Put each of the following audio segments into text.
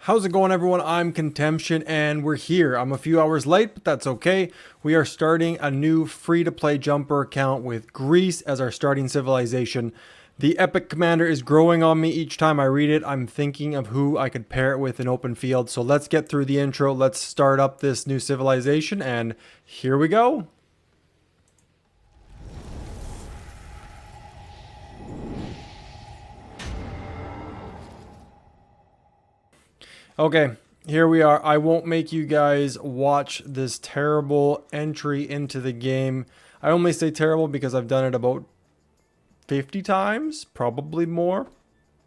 How's it going, everyone? I'm Contemption and we're here. I'm a few hours late, but that's okay. We are starting a new free-to-play jumper account with Greece as our starting civilization. The Epic Commander is growing on me each time I read it. I'm thinking of who I could pair it with in open field. So let's get through the intro. Let's start up this new civilization and here we go. Okay, here we are. I won't make you guys watch this terrible entry into the game. I only say terrible because I've done it about 50 times, probably more,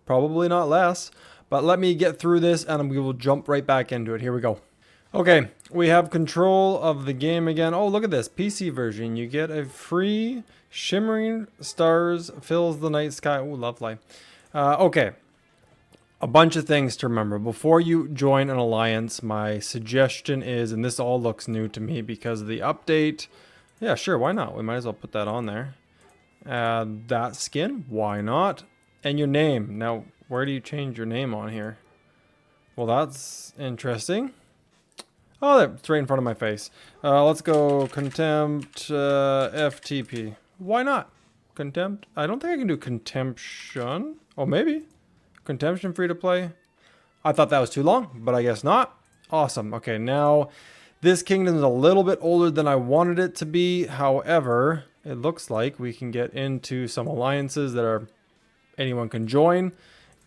probably not less. But let me get through this and we will jump right back into it. Here we go. Okay, we have control of the game again. Oh, look at this PC version. You get a free shimmering stars fills the night sky. Oh, lovely. Okay. A bunch of things to remember. Before you join an alliance, my suggestion is, and this all looks new to me because of the update. Yeah, sure, why not? We might as well put that on there. That skin, why not? And your name. Now, where do you change your name on here? Well, that's interesting. Oh, it's right in front of my face. Let's go Contempt F2P. Why not? Contempt? I don't think I can do Contemption. Oh, maybe. Contemption free to play. I thought that was too long, but I guess not. Awesome. Okay, now this kingdom is a little bit older than I wanted it to be. However, it looks like we can get into some alliances that anyone can join.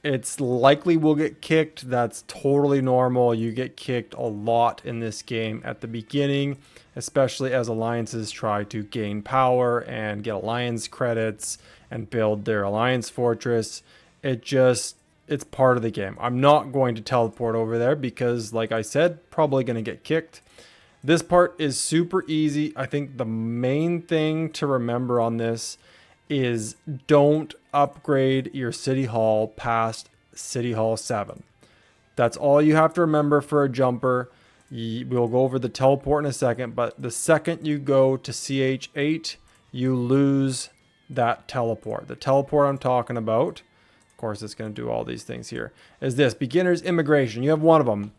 It's likely we'll get kicked. That's totally normal. You get kicked a lot in this game at the beginning, especially as alliances try to gain power and get alliance credits and build their alliance fortress. It's part of the game. I'm not going to teleport over there because, like I said, probably going to get kicked. This part is super easy. I think the main thing to remember on this is don't upgrade your City Hall past City Hall 7. That's all you have to remember for a jumper. We'll go over the teleport in a second, but the second you go to CH8, you lose that teleport. The teleport I'm talking about, of course, it's going to do all these things here, is this beginner's immigration. You have one of them.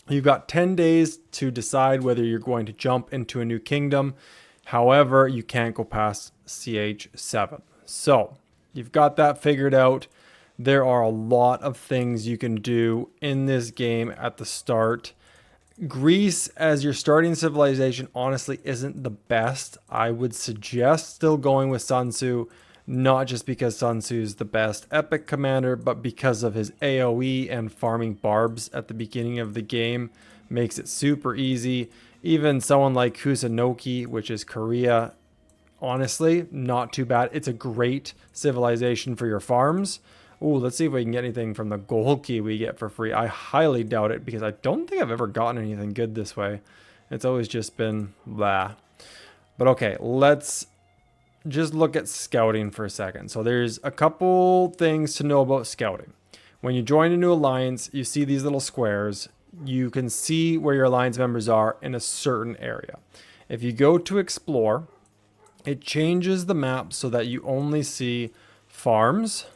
You've got 10 days to decide whether you're going to jump into a new kingdom. However, you can't go past CH7. So you've got that figured out. There are a lot of things you can do in this game at the start. Greece as your starting civilization honestly isn't the best. I would suggest still going with Sun Tzu. Not just because Sun Tzu is the best epic commander, but because of his AoE and farming barbs at the beginning of the game makes it super easy. Even someone like Kusunoki, which is Korea, honestly, not too bad. It's a great civilization for your farms. Ooh, let's see if we can get anything from the gold key we get for free. I highly doubt it because I don't think I've ever gotten anything good this way. It's always just been blah. But okay, let's just look at scouting for a second. So there's a couple things to know about scouting. When you join a new alliance, you see these little squares. You can see where your alliance members are in a certain area. If you go to explore, it changes the map so that you only see farms,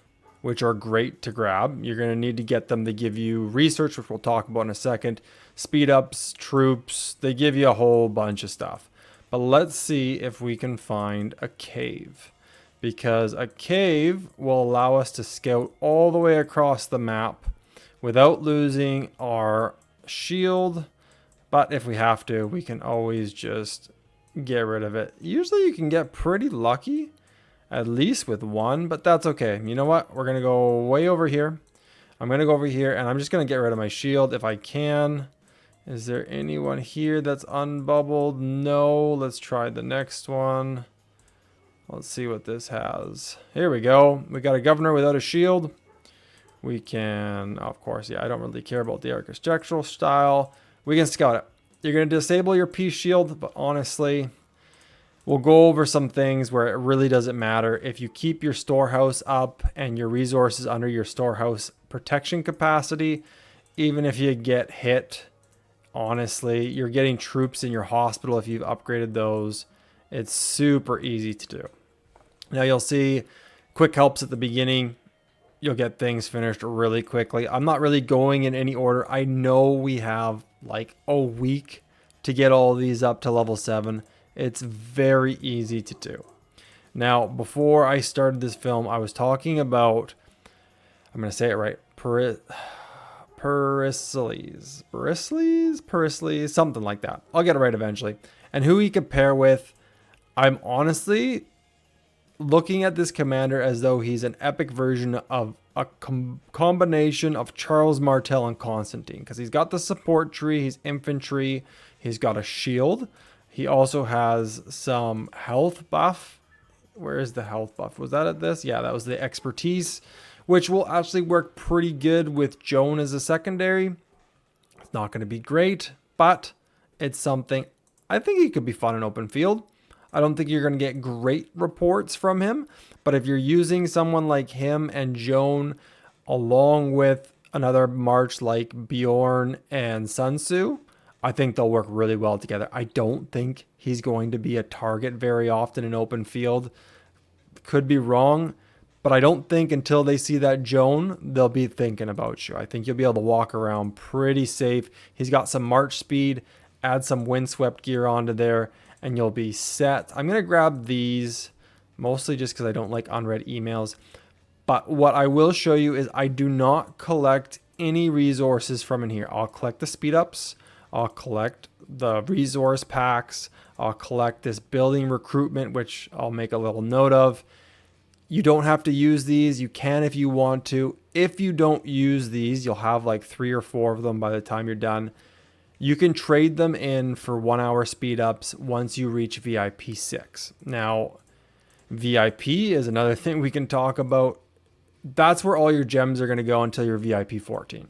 which are great to grab. You're going to need to get them. They give you research, which we'll talk about in a second, speed ups, troops. They give you a whole bunch of stuff. But let's see if we can find a cave, because a cave will allow us to scout all the way across the map without losing our shield. But if we have to, we can always just get rid of it. Usually you can get pretty lucky, at least with one, but that's okay. You know what? We're going to go way over here. I'm going to go over here and I'm just going to get rid of my shield if I can. Is there anyone here that's unbubbled? No. Let's try the next one. Let's see what this has. Here we go. We got a governor without a shield. We can, of course, yeah, I don't really care about the architectural style. We can scout it. You're going to disable your peace shield, but honestly, we'll go over some things where it really doesn't matter. If you keep your storehouse up and your resources under your storehouse protection capacity, even if you get hit, honestly, you're getting troops in your hospital if you've upgraded those. It's super easy to do. Now you'll see quick helps at the beginning. you'll get things finished really quickly. I'm not really going in any order. I know we have like a week to get all these up to level 7. It's very easy to do. Now, before I started this film, I was talking about, I'm going to say it right, Pericles, something like that. I'll get it right eventually. And who he could pair with, I'm honestly looking at this commander as though he's an epic version of a combination of Charles Martel and Constantine, because he's got the support tree, he's infantry, he's got a shield, he also has some health buff. Where is the health buff? Was that at this? Yeah, that was the expertise, which will actually work pretty good with Joan as a secondary. It's not going to be great, but it's something. I think he could be fun in open field. I don't think you're going to get great reports from him, but if you're using someone like him and Joan along with another March like Bjorn and Sun Tzu, I think they'll work really well together. I don't think he's going to be a target very often in open field. Could be wrong, but I don't think until they see that Joan, they'll be thinking about you. I think you'll be able to walk around pretty safe. He's got some March speed, add some windswept gear onto there, and you'll be set. I'm going to grab these mostly just because I don't like unread emails. But what I will show you is I do not collect any resources from in here. I'll collect the speed ups. I'll collect the resource packs. I'll collect this building recruitment, which I'll make a little note of. You don't have to use these. You can if you want to. If you don't use these, you'll have like 3 or 4 of them by the time you're done. You can trade them in for 1 hour speed ups once you reach VIP 6. Now, VIP is another thing we can talk about. That's where all your gems are going to go until you're VIP 14.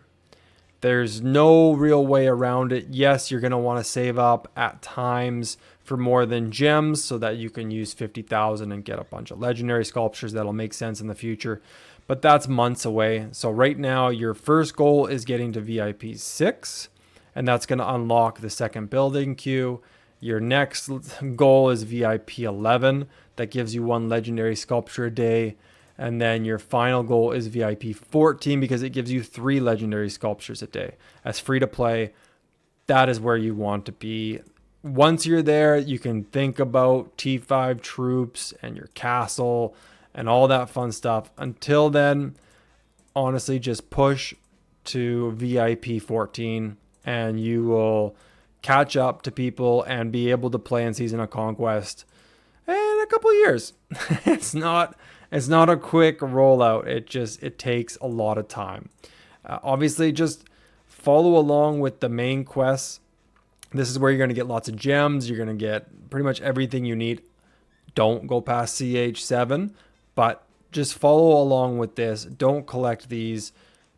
There's no real way around it. Yes, you're going to want to save up at times for more than gems so that you can use 50,000 and get a bunch of legendary sculptures that'll make sense in the future. But that's months away. So right now, your first goal is getting to VIP 6. And that's going to unlock the second building queue. Your next goal is VIP 11. That gives you 1 legendary sculpture a day. And then your final goal is VIP 14 because it gives you 3 legendary sculptures a day. As free to play, that is where you want to be. Once you're there, you can think about T5 troops and your castle and all that fun stuff. Until then, honestly, just push to VIP 14. And you will catch up to people and be able to play in Season of Conquest in a couple of years. It's not a quick rollout. It takes a lot of time. Obviously, just follow along with the main quests. This is where you're going to get lots of gems. You're going to get pretty much everything you need. Don't go past CH7, but just follow along with this. Don't collect these.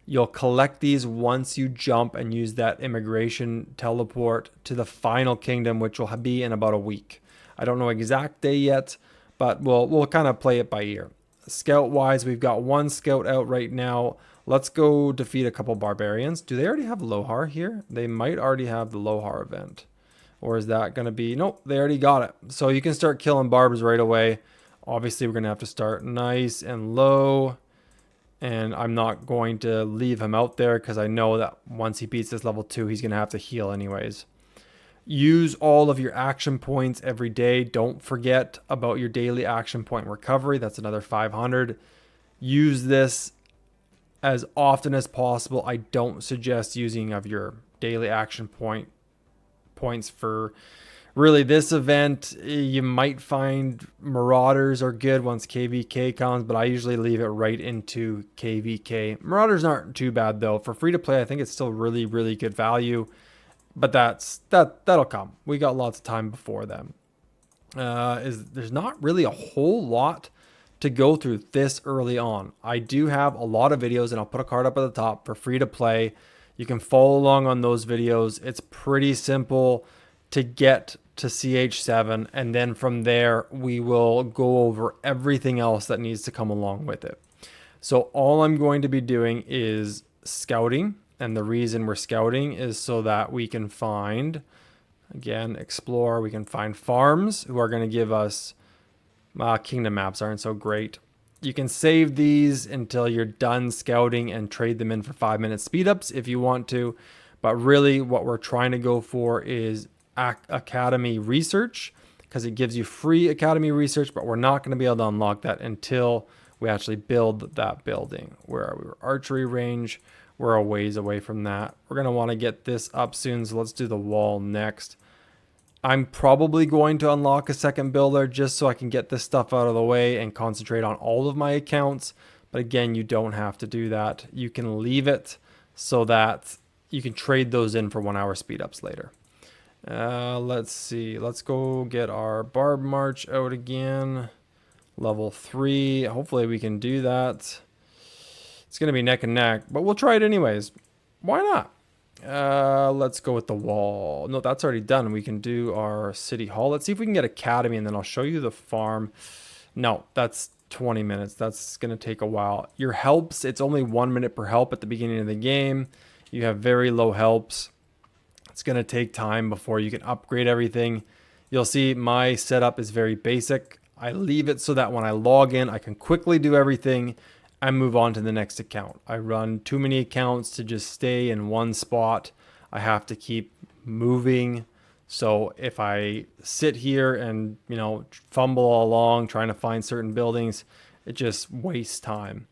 You'll collect these once you jump and use that immigration teleport to the final kingdom, which will be in about a week. I don't know exact day yet, but we'll kind of play it by ear. Scout-wise, we've got 1 scout out right now. Let's go defeat a couple barbarians. Do they already have Lohar here? They might already have the Lohar event. Or is that going to be... Nope, they already got it. So you can start killing barbs right away. Obviously, we're going to have to start nice and low. And I'm not going to leave him out there because I know that once he beats this level 2, he's going to have to heal anyways. Use all of your action points every day. Don't forget about your daily action point recovery. That's another 500. Use this as often as possible. I don't suggest using of your daily action points for really this event. You might find Marauders are good once KVK comes, but I usually leave it right into KVK. Marauders aren't too bad though. For free to play, I think it's still really, really good value. But that'll come. We got lots of time before then. There's not really a whole lot to go through this early on. I do have a lot of videos, and I'll put a card up at the top for free to play. You can follow along on those videos. It's pretty simple to get to CH7, and then from there we will go over everything else that needs to come along with it. So all I'm going to be doing is scouting, and the reason we're scouting is so that we can find, again, explore, we can find farms who are going to give us kingdom maps aren't so great. You can save these until you're done scouting and trade them in for 5-minute speed ups if you want to. But really, what we're trying to go for is Academy research, because it gives you free Academy research, but we're not going to be able to unlock that until we actually build that building. Where are we? Archery range. We're a ways away from that. We're going to want to get this up soon, so let's do the wall next. I'm probably going to unlock a second builder just so I can get this stuff out of the way and concentrate on all of my accounts. But again, you don't have to do that. You can leave it so that you can trade those in for 1 hour speed ups later. Let's see. Let's go get our Barb March out again. Level 3. Hopefully we can do that. It's going to be neck and neck, but we'll try it anyways. Why not? Let's go with the wall. No, that's already done. We can do our city hall. Let's see if we can get academy, and then I'll show you the farm. No, that's 20 minutes. That's going to take a while. Your helps, it's only 1 minute per help at the beginning of the game. You have very low helps. It's going to take time before you can upgrade everything. You'll see my setup is very basic. I leave it so that when I log in, I can quickly do everything and move on to the next account. I run too many accounts to just stay in one spot. I have to keep moving. So if I sit here and, fumble along trying to find certain buildings, it just wastes time.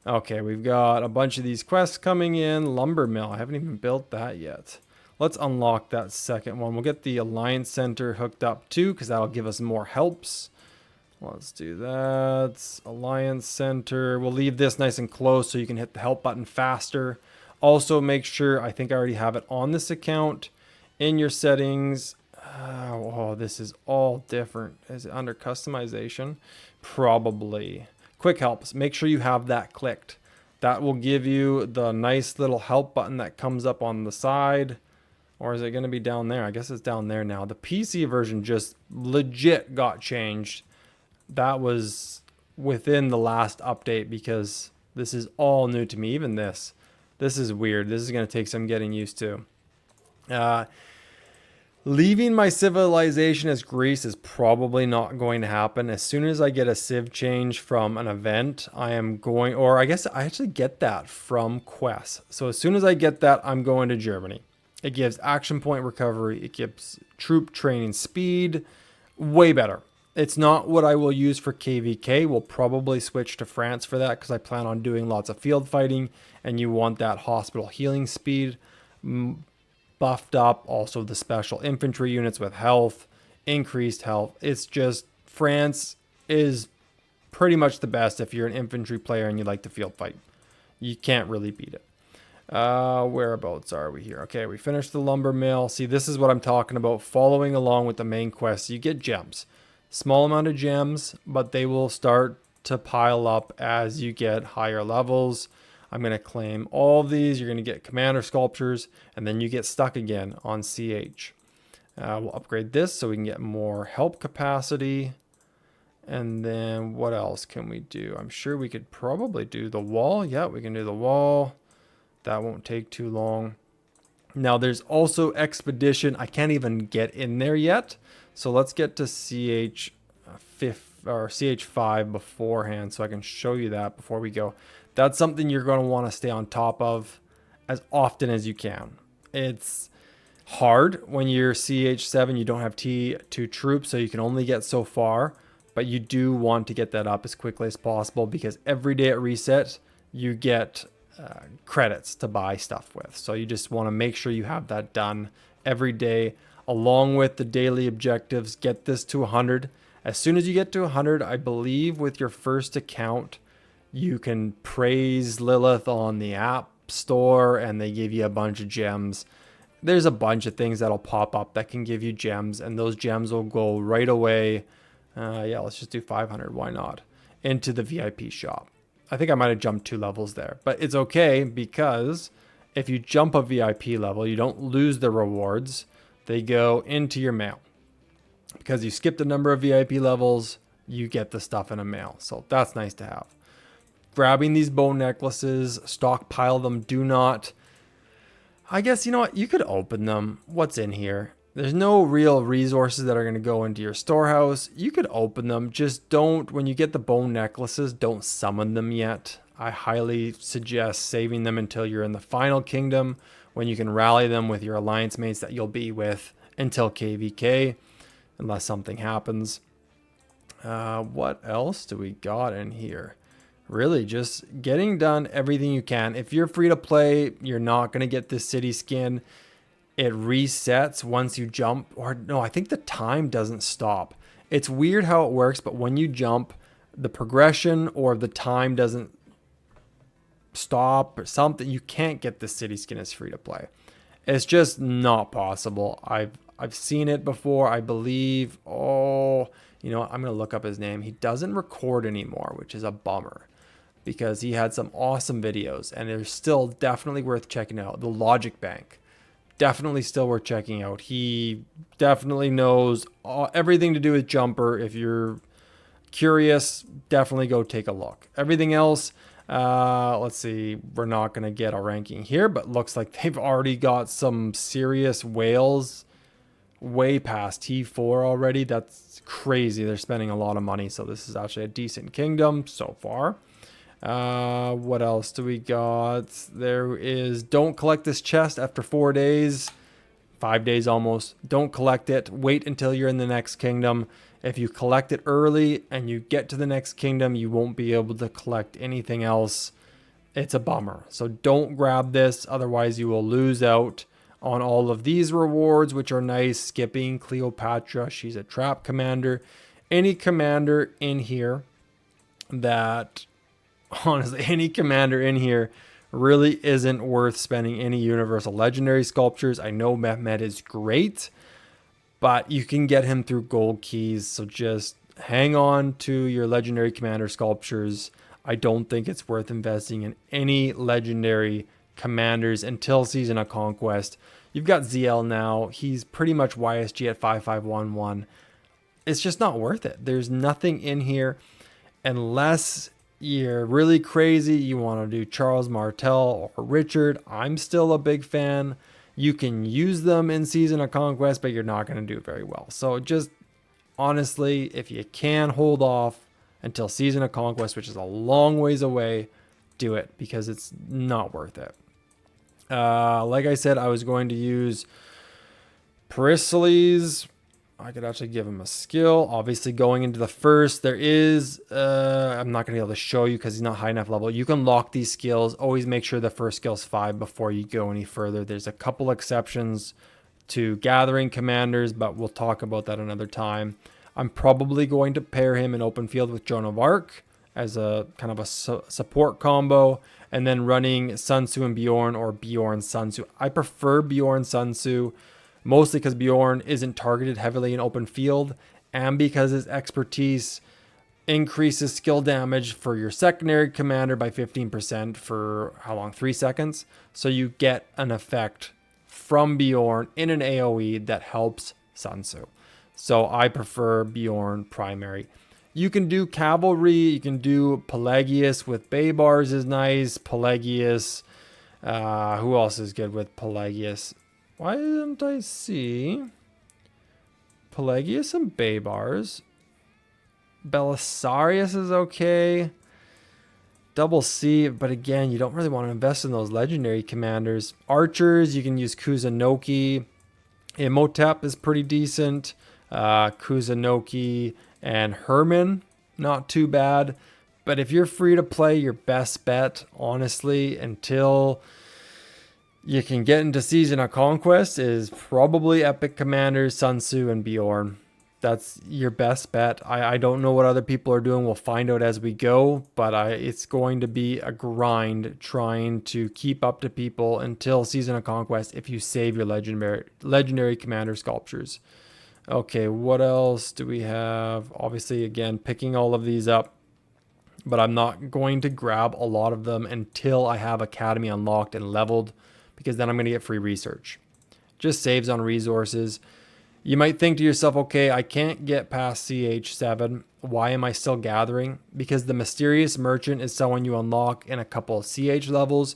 Okay, we've got a bunch of these quests coming in. Lumber mill, I haven't even built that yet. Let's unlock that second one. We'll get the Alliance Center hooked up too, because that'll give us more helps. Let's do that. Alliance Center. We'll leave this nice and close so you can hit the help button faster. Also, make sure, I think I already have it on this account, in your settings. Oh, this is all different. Is it under customization? Probably. Quick helps. Make sure you have that clicked. That will give you the nice little help button that comes up on the side. Or is it going to be down there? I guess it's down there now. The PC version just legit got changed. That was within the last update, because this is all new to me. Even this is weird. This is going to take some getting used to. Leaving my civilization as Greece is probably not going to happen. As soon as I get a civ change from an event, I am going, or I guess I actually get that from quests. So as soon as I get that, I'm going to Germany. It gives action point recovery. It gives troop training speed. Way better. It's not what I will use for KVK. We'll probably switch to France for that, because I plan on doing lots of field fighting, and you want that hospital healing speed buffed up. Also the special infantry units with health, increased health. It's just, France is pretty much the best if you're an infantry player and you like to field fight. You can't really beat it. Whereabouts are we here? Okay, we finished the lumber mill. See, this is what I'm talking about, following along with the main quest. You get gems. Small amount of gems, but they will start to pile up as you get higher levels. I'm going to claim all of these. You're going to get commander sculptures, and then you get stuck again on CH. We'll upgrade this so we can get more help capacity. And then what else can we do? I'm sure we could probably do the wall. Yeah, we can do the wall. That won't take too long. Now there's also expedition. I can't even get in there yet. So let's get to CH5 beforehand so I can show you that before we go. That's something you're going to want to stay on top of as often as you can. It's hard when you're CH7, you don't have T2 troops, so you can only get so far, but you do want to get that up as quickly as possible, because every day at reset, you get credits to buy stuff with. So you just want to make sure you have that done every day, along with the daily objectives. Get this to 100. As soon as you get to 100, I believe with your first account, you can praise Lilith on the App Store, and they give you a bunch of gems. There's a bunch of things that'll pop up that can give you gems, and those gems will go right away. Yeah, let's just do 500. Why not? Into the VIP shop. I think I might have jumped 2 levels there, but it's okay, because if you jump a VIP level, you don't lose the rewards. They go into your mail. Because you skipped a number of VIP levels, you get the stuff in a mail. So that's nice to have. Grabbing these bone necklaces, stockpile them. Do not. I guess, you know what? You could open them. What's in here? There's no real resources that are going to go into your storehouse. You could open them, just don't, when you get the bone necklaces, don't summon them yet. I highly suggest saving them until you're in the final kingdom, when you can rally them with your alliance mates that you'll be with until KVK, unless something happens. What else do we got in here? Really just getting done everything you can. If you're free to play, you're not going to get this city skin. It resets once you jump, or no, I think the time doesn't stop. It's weird how it works, but when you jump, the progression or the time doesn't stop or something. You can't get the city skin as free to play. It's just not possible. I've seen it before. I believe, I'm gonna look up his name. He doesn't record anymore, which is a bummer, because he had some awesome videos, and they're still definitely worth checking out. The Logic Bank, definitely still worth checking out. He definitely knows everything to do with Jumper. If you're curious, definitely go take a look. Everything else, let's see, we're not going to get a ranking here, but looks like they've already got some serious whales way past T4 already. That's crazy. They're spending a lot of money, so this is actually a decent kingdom so far. What else do we got? There is, don't collect this chest after 4 days, 5 days almost. Don't collect it. Wait until you're in the next kingdom. If you collect it early and you get to the next kingdom, you won't be able to collect anything else. It's a bummer. So don't grab this, otherwise you will lose out on all of these rewards, which are nice. Skipping Cleopatra, she's a trap commander. Any commander in here that, honestly, any commander in here really isn't worth spending any universal legendary sculptures. I know Mehmet is great, but you can get him through gold keys. So just hang on to your legendary commander sculptures. I don't think it's worth investing in any legendary commanders until Season of Conquest. You've got ZL now. He's pretty much YSG at 5511. It's just not worth it. There's nothing in here unless you're really crazy. You want to do Charles Martel or Richard. I'm still a big fan. You can use them in Season of Conquest, but you're not going to do very well. So just honestly, if you can hold off until Season of Conquest, which is a long ways away, do it, because it's not worth it. Like I said, I was going to use Pericles. I could actually give him a skill. Obviously, going into the first, there is, I'm not going to be able to show you because he's not high enough level. You can lock these skills. Always make sure the first skill's 5 before you go any further. There's a couple exceptions to gathering commanders, but we'll talk about that another time. I'm probably going to pair him in open field with Joan of Arc as a kind of a support combo, and then running Sun Tzu and Bjorn, or Bjorn Sun Tzu. I prefer Bjorn Sun Tzu, mostly because Bjorn isn't targeted heavily in open field, and because his expertise increases skill damage for your secondary commander by 15% for how long? 3 seconds. So you get an effect from Bjorn in an AoE that helps Sun Tzu. So I prefer Bjorn primary. You can do cavalry. You can do Pelagius with Baybars is nice. Pelagius. Who else is good with Pelagius? Why didn't I see Pelagius and Baybars? Belisarius is okay. Double C, but again, you don't really want to invest in those legendary commanders. Archers, you can use Kuzunoki. Imhotep is pretty decent. Kuzunoki and Herman, not too bad. But if you're free to play, your best bet, honestly, until you can get into Season of Conquest, is probably Epic Commanders, Sun Tzu, and Bjorn. That's your best bet. I don't know what other people are doing. We'll find out as we go, but it's going to be a grind trying to keep up to people until Season of Conquest if you save your legendary commander sculptures. Okay, what else do we have? Obviously, again, picking all of these up, but I'm not going to grab a lot of them until I have Academy unlocked and leveled, because then I'm going to get free research. Just saves on resources. You might think to yourself, okay, I can't get past CH7. Why am I still gathering? Because the Mysterious Merchant is someone you unlock in a couple of CH levels.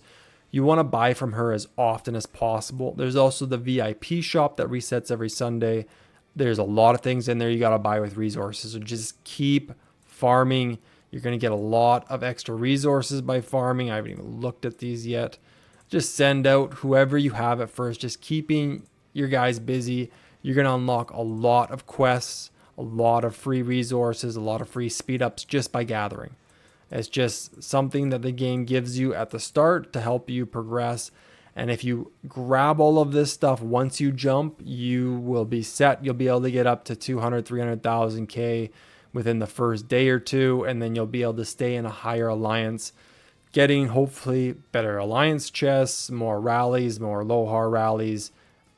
You want to buy from her as often as possible. There's also the VIP shop that resets every Sunday. There's a lot of things in there you got to buy with resources. So just keep farming. You're going to get a lot of extra resources by farming. I haven't even looked at these yet. Just send out whoever you have at first, just keeping your guys busy. You're going to unlock a lot of quests, a lot of free resources, a lot of free speed ups just by gathering. It's just something that the game gives you at the start to help you progress. And if you grab all of this stuff once you jump, you will be set. You'll be able to get up to 200, 300,000 K within the first day or two. And then you'll be able to stay in a higher alliance, getting hopefully better alliance chests, more rallies, more Lohar rallies.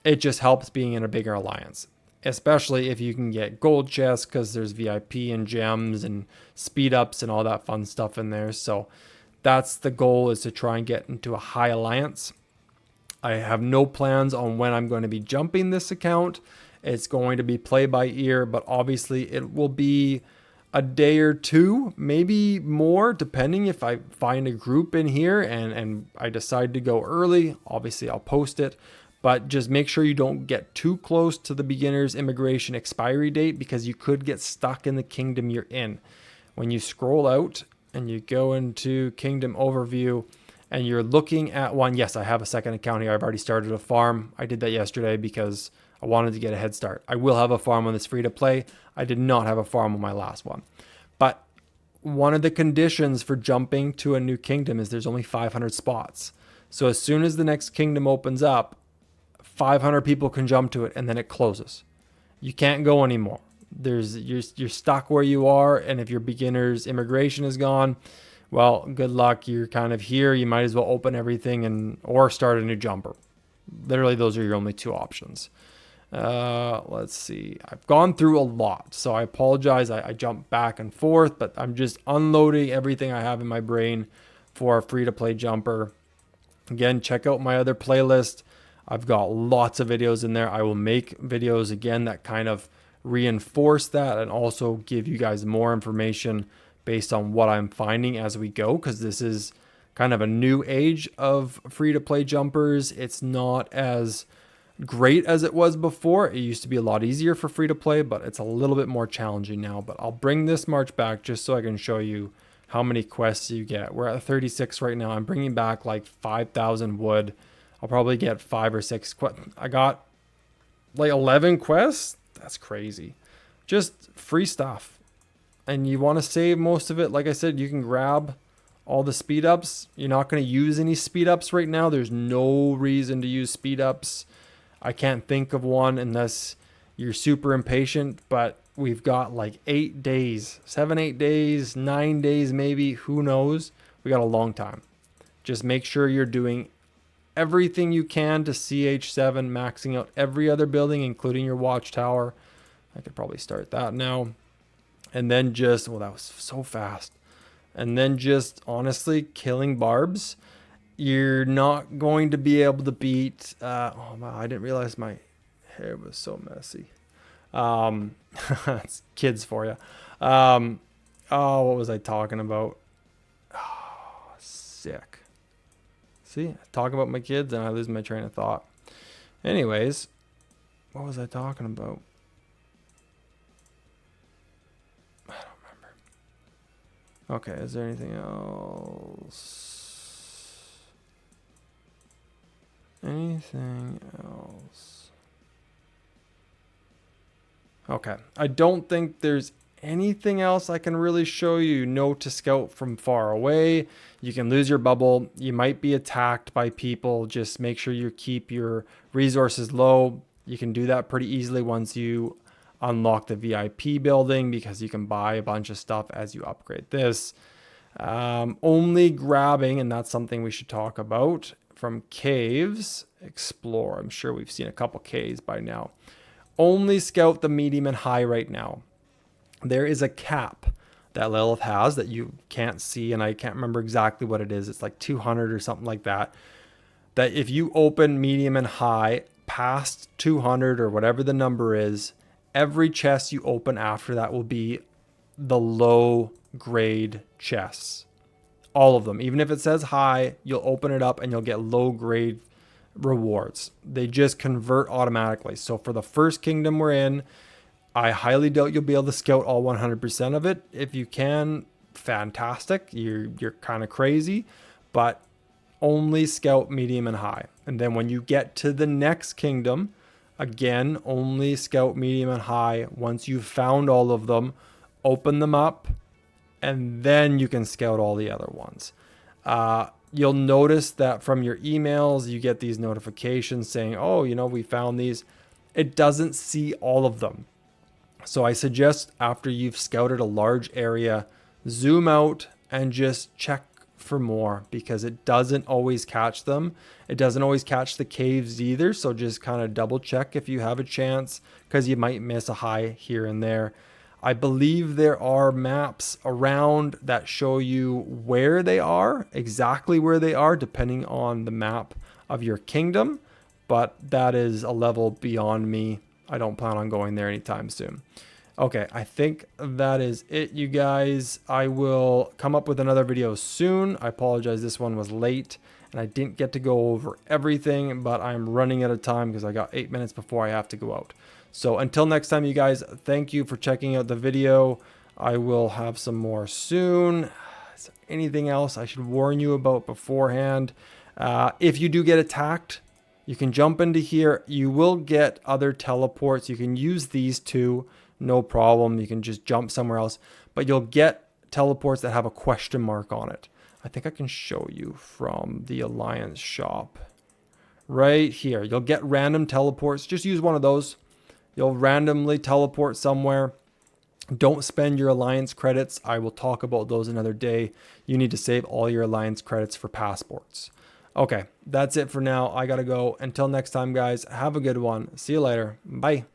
It just helps being in a bigger alliance, especially if you can get gold chests because there's VIP and gems and speed ups and all that fun stuff in there. So that's the goal, is to try and get into a high alliance. I have no plans on when I'm going to be jumping this account. It's going to be play by ear, but obviously it will be a day or two, maybe more, depending if I find a group in here and I decide to go early. Obviously I'll post it. But just make sure you don't get too close to the beginner's immigration expiry date, because you could get stuck in the kingdom you're in. When you scroll out and you go into kingdom overview and you're looking at one, yes, I have a second account here. I've already started a farm. I did that yesterday because I wanted to get a head start. I will have a farm on this free to play. I did not have a farm on my last one. But one of the conditions for jumping to a new kingdom is there's only 500 spots. So as soon as the next kingdom opens up, 500 people can jump to it, and then it closes. You can't go anymore. You're stuck where you are, and if your beginner's immigration is gone, well, good luck. You're kind of here. You might as well open everything or start a new jumper. Literally, those are your only two options. Let's see. I've gone through a lot, so I apologize. I jump back and forth, but I'm just unloading everything I have in my brain for a free-to-play jumper. Again, check out my other playlist. I've got lots of videos in there. I will make videos again that kind of reinforce that and also give you guys more information based on what I'm finding as we go, because this is kind of a new age of free-to-play jumpers. It's not as great as it was before. It used to be a lot easier for free-to-play, but it's a little bit more challenging now. But I'll bring this March back just so I can show you how many quests you get. We're at 36 right now. I'm bringing back like 5,000 wood. I'll probably get 5 or 6 quests. I got like 11 quests. That's crazy. Just free stuff. And you want to save most of it. Like I said, you can grab all the speed ups. You're not going to use any speed ups right now. There's no reason to use speed ups. I can't think of one unless you're super impatient. But we've got like 8 days, 7, 8 days, 9 days maybe. Who knows? We got a long time. Just make sure you're doing everything you can to CH7, maxing out every other building, including your watchtower. I could probably start that now. And then just, well, that was so fast. And then just honestly killing barbs. You're not going to be able to beat, oh wow, I didn't realize my hair was so messy. It's kids for you. Oh, what was I talking about? Oh, sick. See, talking about my kids and I lose my train of thought. Anyways, what was I talking about? I don't remember. Okay, is there anything else? Anything else? Okay, I don't think there's anything else I can really show you. Know to scout from far away. You can lose your bubble. You might be attacked by people. Just make sure you keep your resources low. You can do that pretty easily once you unlock the VIP building, because you can buy a bunch of stuff as you upgrade this. Only grabbing, and that's something we should talk about, from caves, explore. I'm sure we've seen a couple caves by now. Only scout the medium and high right now. There is a cap that Lilith has that you can't see, and I can't remember exactly what it is. It's like 200 or something like that. That if you open medium and high past 200 or whatever the number is, every chest you open after that will be the low grade chests. All of them. Even if it says high, you'll open it up and you'll get low grade rewards. They just convert automatically. So for the first kingdom we're in, I highly doubt you'll be able to scout all 100% of it. If you can, fantastic. You're kind of crazy, but only scout medium and high. And then when you get to the next kingdom, again, only scout medium and high. Once you've found all of them, open them up, and then you can scout all the other ones. You'll notice that from your emails, you get these notifications saying, oh, we found these. It doesn't see all of them. So I suggest after you've scouted a large area, zoom out and just check for more, because it doesn't always catch them. It doesn't always catch the caves either. So just kind of double check if you have a chance, because you might miss a high here and there. I believe there are maps around that show you where they are, exactly where they are, depending on the map of your kingdom. But that is a level beyond me. I don't plan on going there anytime soon. Okay, I think that is it, you guys. I will come up with another video soon. I apologize, this one was late and I didn't get to go over everything, but I'm running out of time because I got 8 minutes before I have to go out. So until next time, you guys, thank you for checking out the video. I will have some more soon. Is there anything else I should warn you about beforehand? If you do get attacked, you can jump into here. You will get other teleports. You can use these two, no problem. You can just jump somewhere else, but you'll get teleports that have a question mark on it. I think I can show you from the Alliance shop right here. You'll get random teleports. Just use one of those. You'll randomly teleport somewhere. Don't spend your Alliance credits. I will talk about those another day. You need to save all your Alliance credits for passports. Okay, that's it for now. I gotta go. Until next time, guys, have a good one. See you later. Bye.